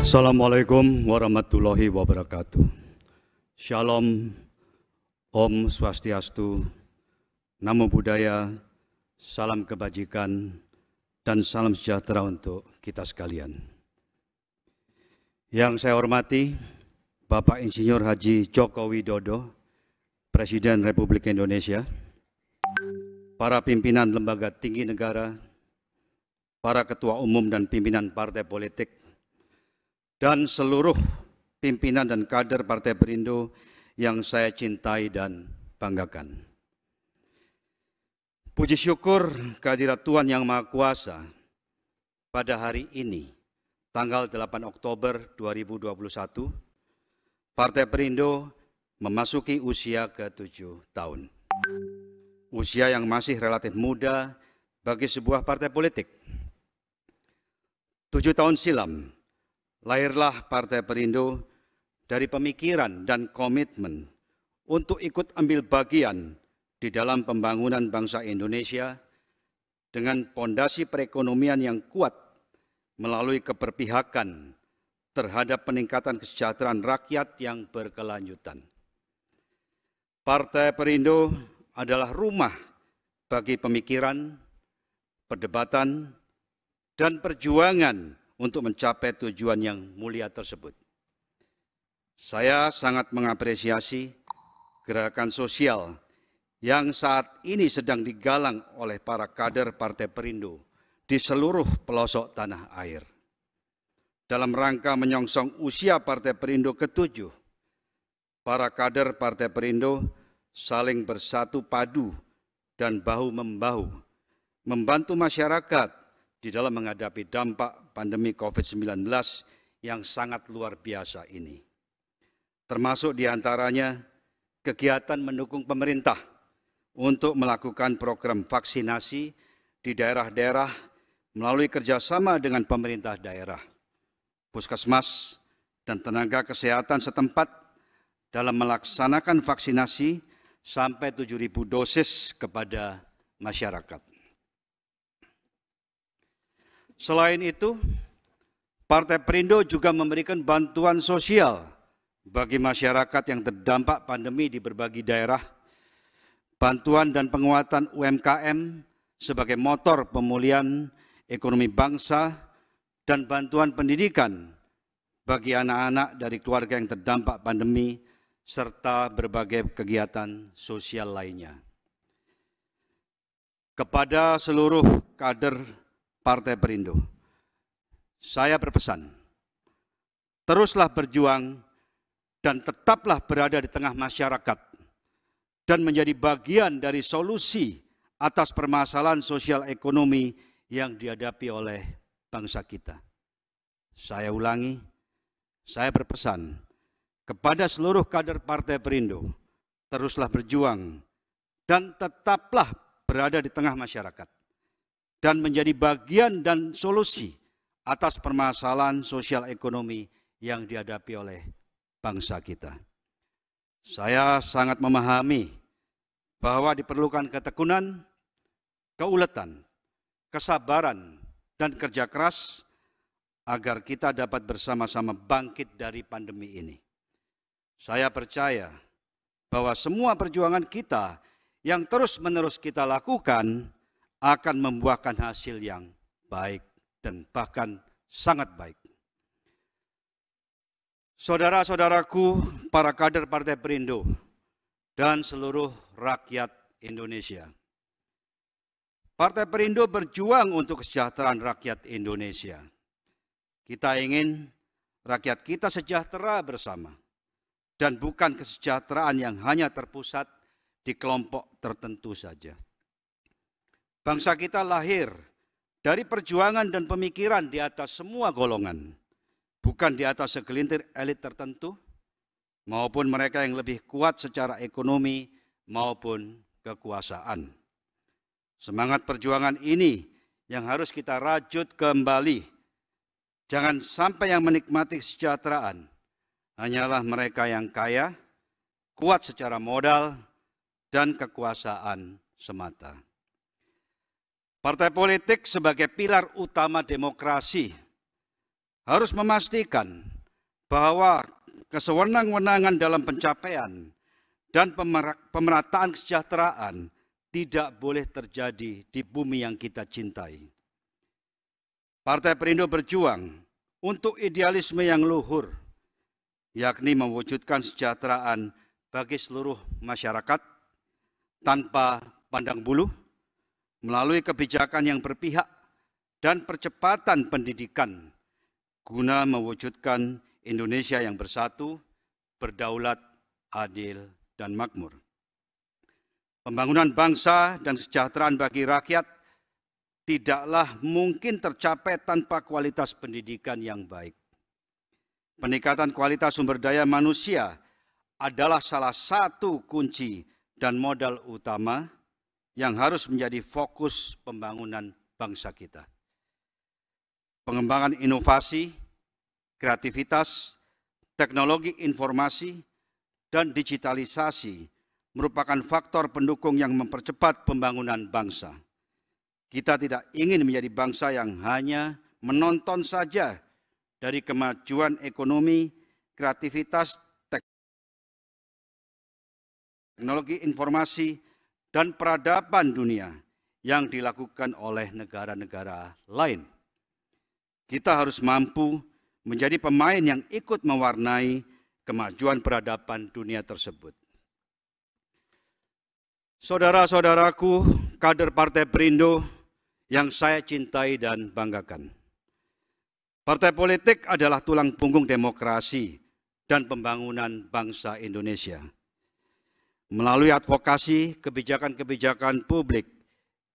Assalamualaikum warahmatullahi wabarakatuh. Shalom, Om Swastiastu, Namo Buddhaya, salam kebajikan, dan salam sejahtera untuk kita sekalian. Yang saya hormati, Bapak Insinyur Haji Joko Widodo, Presiden Republik Indonesia, para pimpinan lembaga tinggi negara, para ketua umum dan pimpinan partai politik, dan seluruh pimpinan dan kader Partai Perindo yang saya cintai dan banggakan. Puji syukur kehadirat Tuhan Yang Maha Kuasa pada hari ini, tanggal 8 Oktober 2021, Partai Perindo memasuki usia ke-7 tahun. Usia yang masih relatif muda bagi sebuah partai politik. 7 tahun silam, lahirlah Partai Perindo dari pemikiran dan komitmen untuk ikut ambil bagian di dalam pembangunan bangsa Indonesia dengan pondasi perekonomian yang kuat melalui keberpihakan terhadap peningkatan kesejahteraan rakyat yang berkelanjutan. Partai Perindo adalah rumah bagi pemikiran, perdebatan, dan perjuangan untuk mencapai tujuan yang mulia tersebut. Saya sangat mengapresiasi gerakan sosial yang saat ini sedang digalang oleh para kader Partai Perindo di seluruh pelosok tanah air. Dalam rangka menyongsong usia Partai Perindo ke-7, para kader Partai Perindo saling bersatu padu dan bahu-membahu membantu masyarakat di dalam menghadapi dampak pandemi COVID-19 yang sangat luar biasa ini. Termasuk diantaranya kegiatan mendukung pemerintah untuk melakukan program vaksinasi di daerah-daerah melalui kerjasama dengan pemerintah daerah, puskesmas, dan tenaga kesehatan setempat dalam melaksanakan vaksinasi sampai 7.000 dosis kepada masyarakat. Selain itu, Partai Perindo juga memberikan bantuan sosial bagi masyarakat yang terdampak pandemi di berbagai daerah, bantuan dan penguatan UMKM sebagai motor pemulihan ekonomi bangsa, dan bantuan pendidikan bagi anak-anak dari keluarga yang terdampak pandemi, serta berbagai kegiatan sosial lainnya. Kepada seluruh kader Partai Perindo, saya berpesan, teruslah berjuang dan tetaplah berada di tengah masyarakat dan menjadi bagian dari solusi atas permasalahan sosial ekonomi yang dihadapi oleh bangsa kita. Saya ulangi, saya berpesan kepada seluruh kader Partai Perindo, teruslah berjuang dan tetaplah berada di tengah masyarakat dan menjadi bagian dan solusi atas permasalahan sosial ekonomi yang dihadapi oleh bangsa kita. Saya sangat memahami bahwa diperlukan ketekunan, keuletan, kesabaran, dan kerja keras agar kita dapat bersama-sama bangkit dari pandemi ini. Saya percaya bahwa semua perjuangan kita yang terus-menerus kita lakukan akan membuahkan hasil yang baik dan bahkan sangat baik. Saudara-saudaraku, para kader Partai Perindo, dan seluruh rakyat Indonesia. Partai Perindo berjuang untuk kesejahteraan rakyat Indonesia. Kita ingin rakyat kita sejahtera bersama. Dan bukan kesejahteraan yang hanya terpusat di kelompok tertentu saja. Bangsa kita lahir dari perjuangan dan pemikiran di atas semua golongan, bukan di atas segelintir elit tertentu, maupun mereka yang lebih kuat secara ekonomi maupun kekuasaan. Semangat perjuangan ini yang harus kita rajut kembali. Jangan sampai yang menikmati kesejahteraan hanyalah mereka yang kaya, kuat secara modal, dan kekuasaan semata. Partai politik sebagai pilar utama demokrasi harus memastikan bahwa kesewenang-wenangan dalam pencapaian dan pemerataan kesejahteraan tidak boleh terjadi di bumi yang kita cintai. Partai Perindo berjuang untuk idealisme yang luhur, yakni mewujudkan kesejahteraan bagi seluruh masyarakat tanpa pandang bulu, melalui kebijakan yang berpihak dan percepatan pendidikan guna mewujudkan Indonesia yang bersatu, berdaulat, adil, dan makmur. Pembangunan bangsa dan kesejahteraan bagi rakyat tidaklah mungkin tercapai tanpa kualitas pendidikan yang baik. Peningkatan kualitas sumber daya manusia adalah salah satu kunci dan modal utama yang harus menjadi fokus pembangunan bangsa kita. Pengembangan inovasi, kreativitas, teknologi informasi, dan digitalisasi merupakan faktor pendukung yang mempercepat pembangunan bangsa. Kita tidak ingin menjadi bangsa yang hanya menonton saja dari kemajuan ekonomi, kreativitas, teknologi informasi, dan peradaban dunia yang dilakukan oleh negara-negara lain. Kita harus mampu menjadi pemain yang ikut mewarnai kemajuan peradaban dunia tersebut. Saudara-saudaraku, kader Partai Perindo yang saya cintai dan banggakan. Partai politik adalah tulang punggung demokrasi dan pembangunan bangsa Indonesia. Melalui advokasi kebijakan-kebijakan publik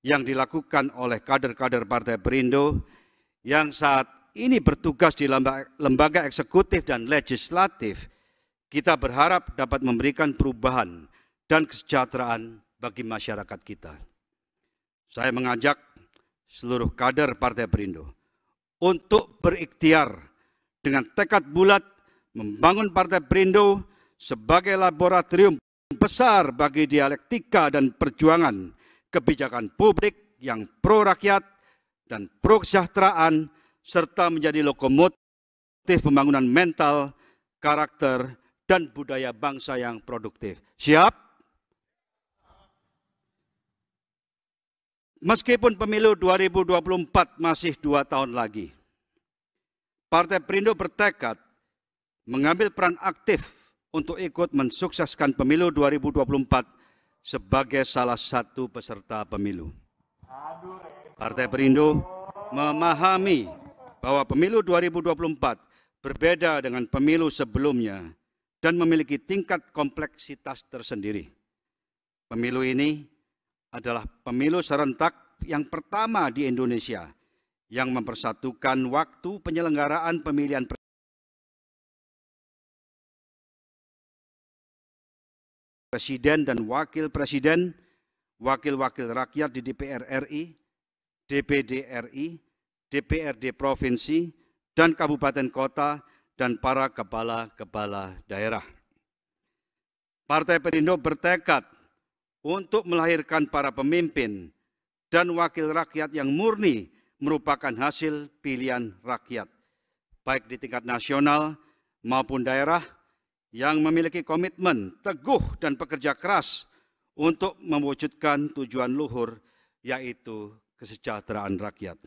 yang dilakukan oleh kader-kader Partai Perindo yang saat ini bertugas di lembaga eksekutif dan legislatif, kita berharap dapat memberikan perubahan dan kesejahteraan bagi masyarakat kita. Saya mengajak seluruh kader Partai Perindo untuk berikhtiar dengan tekad bulat membangun Partai Perindo sebagai laboratorium besar bagi dialektika dan perjuangan kebijakan publik yang pro rakyat dan pro kesejahteraan, serta menjadi lokomotif pembangunan mental, karakter, dan budaya bangsa yang produktif. Siap? Meskipun pemilu 2024 masih 2 tahun lagi, Partai Perindo bertekad mengambil peran aktif untuk ikut mensukseskan pemilu 2024 sebagai salah satu peserta pemilu. Partai Perindo memahami bahwa pemilu 2024 berbeda dengan pemilu sebelumnya dan memiliki tingkat kompleksitas tersendiri. Pemilu ini adalah pemilu serentak yang pertama di Indonesia yang mempersatukan waktu penyelenggaraan pemilihan presiden dan wakil presiden, wakil-wakil rakyat di DPR RI, DPD RI, DPRD provinsi, dan kabupaten kota, dan para kepala-kepala daerah. Partai Perindo bertekad untuk melahirkan para pemimpin dan wakil rakyat yang murni merupakan hasil pilihan rakyat, baik di tingkat nasional maupun daerah, yang memiliki komitmen teguh dan pekerja keras untuk mewujudkan tujuan luhur, yaitu kesejahteraan rakyat.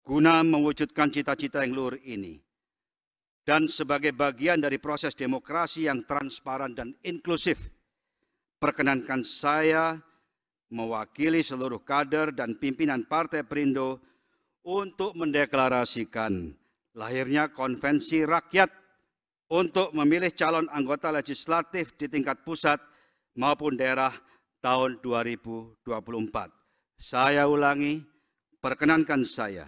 Guna mewujudkan cita-cita yang luhur ini, dan sebagai bagian dari proses demokrasi yang transparan dan inklusif, perkenankan saya mewakili seluruh kader dan pimpinan Partai Perindo untuk mendeklarasikan lahirnya konvensi rakyat untuk memilih calon anggota legislatif di tingkat pusat maupun daerah tahun 2024. Saya ulangi, perkenankan saya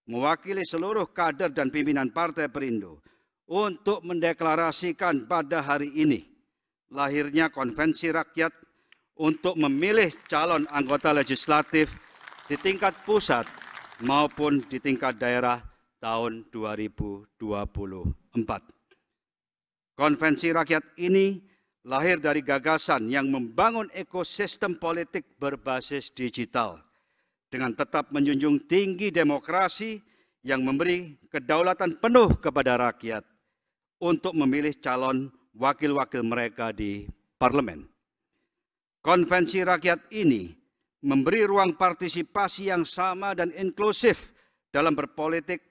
mewakili seluruh kader dan pimpinan Partai Perindo untuk mendeklarasikan pada hari ini lahirnya konvensi rakyat untuk memilih calon anggota legislatif di tingkat pusat maupun di tingkat daerah tahun 2024. Konvensi rakyat ini lahir dari gagasan yang membangun ekosistem politik berbasis digital dengan tetap menjunjung tinggi demokrasi yang memberi kedaulatan penuh kepada rakyat untuk memilih calon wakil-wakil mereka di parlemen. Konvensi rakyat ini memberi ruang partisipasi yang sama dan inklusif dalam berpolitik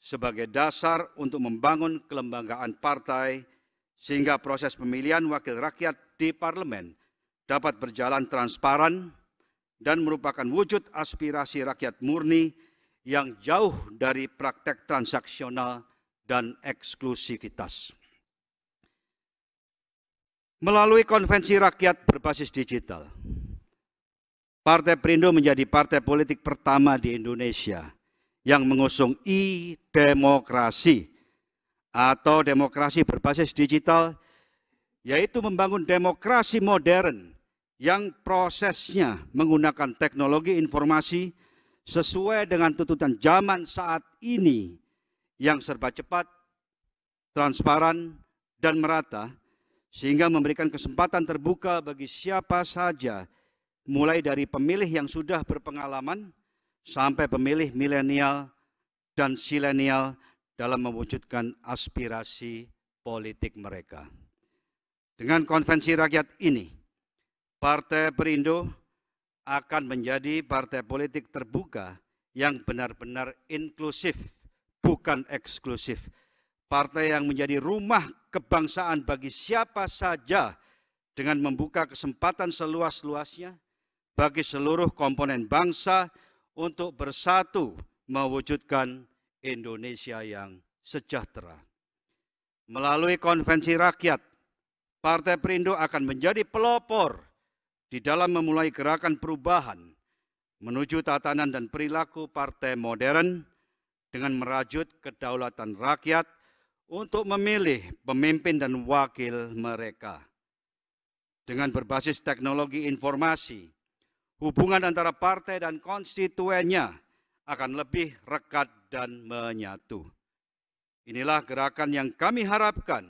sebagai dasar untuk membangun kelembagaan partai sehingga proses pemilihan wakil rakyat di parlemen dapat berjalan transparan dan merupakan wujud aspirasi rakyat murni yang jauh dari praktek transaksional dan eksklusivitas. Melalui konvensi rakyat berbasis digital, Partai Perindo menjadi partai politik pertama di Indonesia yang mengusung e-demokrasi atau demokrasi berbasis digital, yaitu membangun demokrasi modern yang prosesnya menggunakan teknologi informasi sesuai dengan tuntutan zaman saat ini yang serba cepat, transparan, dan merata, sehingga memberikan kesempatan terbuka bagi siapa saja, mulai dari pemilih yang sudah berpengalaman sampai pemilih milenial dan silenial dalam mewujudkan aspirasi politik mereka. Dengan konvensi rakyat ini, Partai Perindo akan menjadi partai politik terbuka yang benar-benar inklusif, bukan eksklusif. Partai yang menjadi rumah kebangsaan bagi siapa saja dengan membuka kesempatan seluas-luasnya bagi seluruh komponen bangsa untuk bersatu mewujudkan Indonesia yang sejahtera. Melalui konvensi rakyat, Partai Perindo akan menjadi pelopor di dalam memulai gerakan perubahan menuju tatanan dan perilaku partai modern dengan merajut kedaulatan rakyat untuk memilih pemimpin dan wakil mereka. Dengan berbasis teknologi informasi, hubungan antara partai dan konstituennya akan lebih rekat dan menyatu. Inilah gerakan yang kami harapkan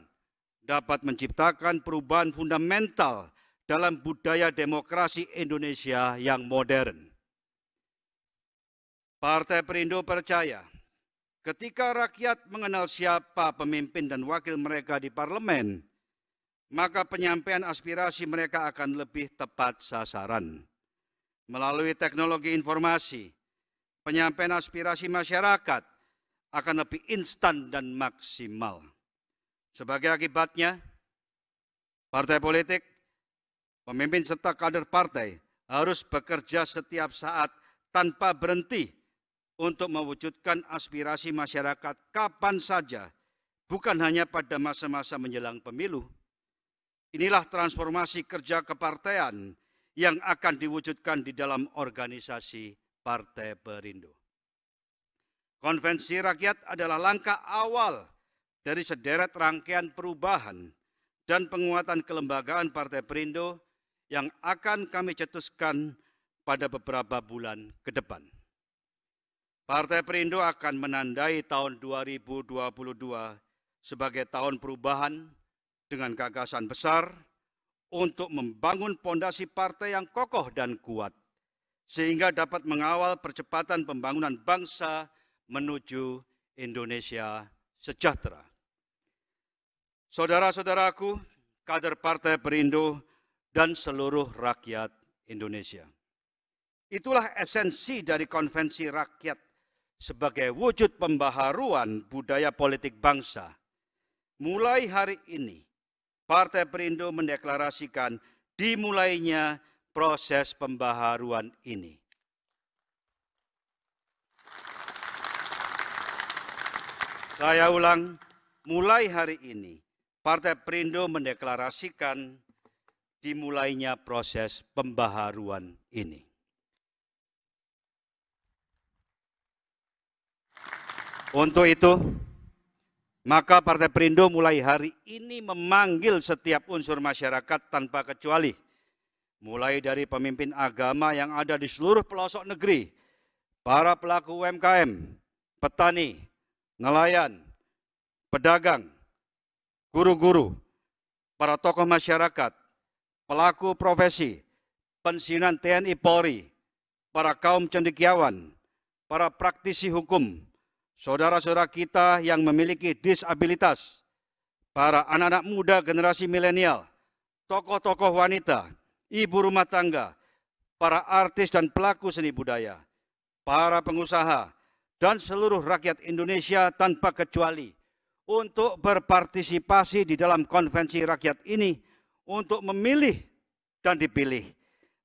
dapat menciptakan perubahan fundamental dalam budaya demokrasi Indonesia yang modern. Partai Perindo percaya, ketika rakyat mengenal siapa pemimpin dan wakil mereka di parlemen, maka penyampaian aspirasi mereka akan lebih tepat sasaran. Melalui teknologi informasi, penyampaian aspirasi masyarakat akan lebih instan dan maksimal. Sebagai akibatnya, partai politik, pemimpin serta kader partai harus bekerja setiap saat tanpa berhenti untuk mewujudkan aspirasi masyarakat kapan saja, bukan hanya pada masa-masa menjelang pemilu. Inilah transformasi kerja kepartaian yang akan diwujudkan di dalam organisasi Partai Perindo. Konvensi rakyat adalah langkah awal dari sederet rangkaian perubahan dan penguatan kelembagaan Partai Perindo yang akan kami cetuskan pada beberapa bulan ke depan. Partai Perindo akan menandai tahun 2022 sebagai tahun perubahan dengan gagasan besar untuk membangun pondasi partai yang kokoh dan kuat, sehingga dapat mengawal percepatan pembangunan bangsa menuju Indonesia sejahtera. Saudara-saudaraku, kader Partai Perindo, dan seluruh rakyat Indonesia. Itulah esensi dari konvensi rakyat sebagai wujud pembaharuan budaya politik bangsa. Mulai hari ini, Partai Perindo mendeklarasikan dimulainya proses pembaharuan ini. Saya ulang, mulai hari ini, Partai Perindo mendeklarasikan dimulainya proses pembaharuan ini. Untuk itu, maka Partai Perindo mulai hari ini memanggil setiap unsur masyarakat tanpa kecuali, mulai dari pemimpin agama yang ada di seluruh pelosok negeri, para pelaku UMKM, petani, nelayan, pedagang, guru-guru, para tokoh masyarakat, pelaku profesi, pensiunan TNI Polri, para kaum cendekiawan, para praktisi hukum, saudara-saudara kita yang memiliki disabilitas, para anak-anak muda generasi milenial, tokoh-tokoh wanita, ibu rumah tangga, para artis dan pelaku seni budaya, para pengusaha, dan seluruh rakyat Indonesia tanpa kecuali untuk berpartisipasi di dalam konvensi rakyat ini untuk memilih dan dipilih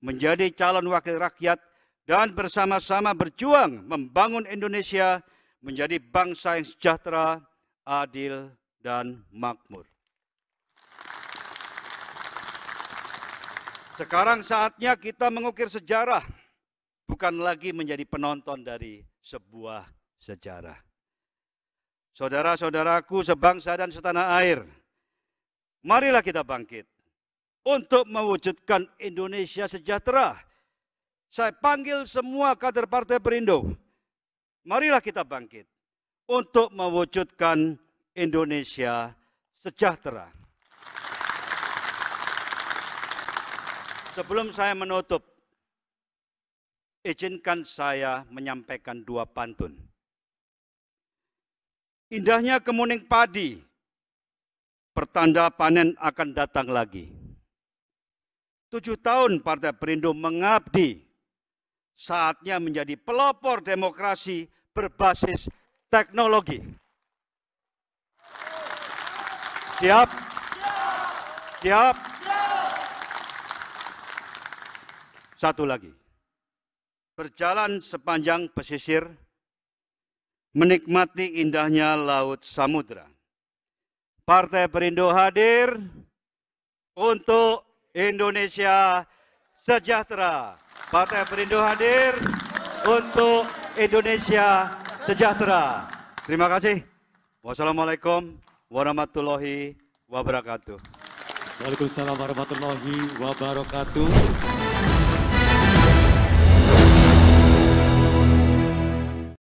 menjadi calon wakil rakyat dan bersama-sama berjuang membangun Indonesia menjadi bangsa yang sejahtera, adil, dan makmur. Sekarang saatnya kita mengukir sejarah, bukan lagi menjadi penonton dari sebuah sejarah. Saudara-saudaraku sebangsa dan setanah air, marilah kita bangkit untuk mewujudkan Indonesia sejahtera. Saya panggil semua kader Partai Perindo, marilah kita bangkit untuk mewujudkan Indonesia sejahtera. Sebelum saya menutup, izinkan saya menyampaikan dua pantun. Indahnya kemuning padi, pertanda panen akan datang lagi. 7 tahun Partai Perindo mengabdi, saatnya menjadi pelopor demokrasi berbasis teknologi. Siap? Siap? Satu lagi. Berjalan sepanjang pesisir, menikmati indahnya laut samudra. Partai Perindo hadir untuk Indonesia sejahtera. Partai Perindo hadir untuk Indonesia sejahtera. Terima kasih. Wassalamualaikum warahmatullahi wabarakatuh. Waalaikumsalam warahmatullahi wabarakatuh.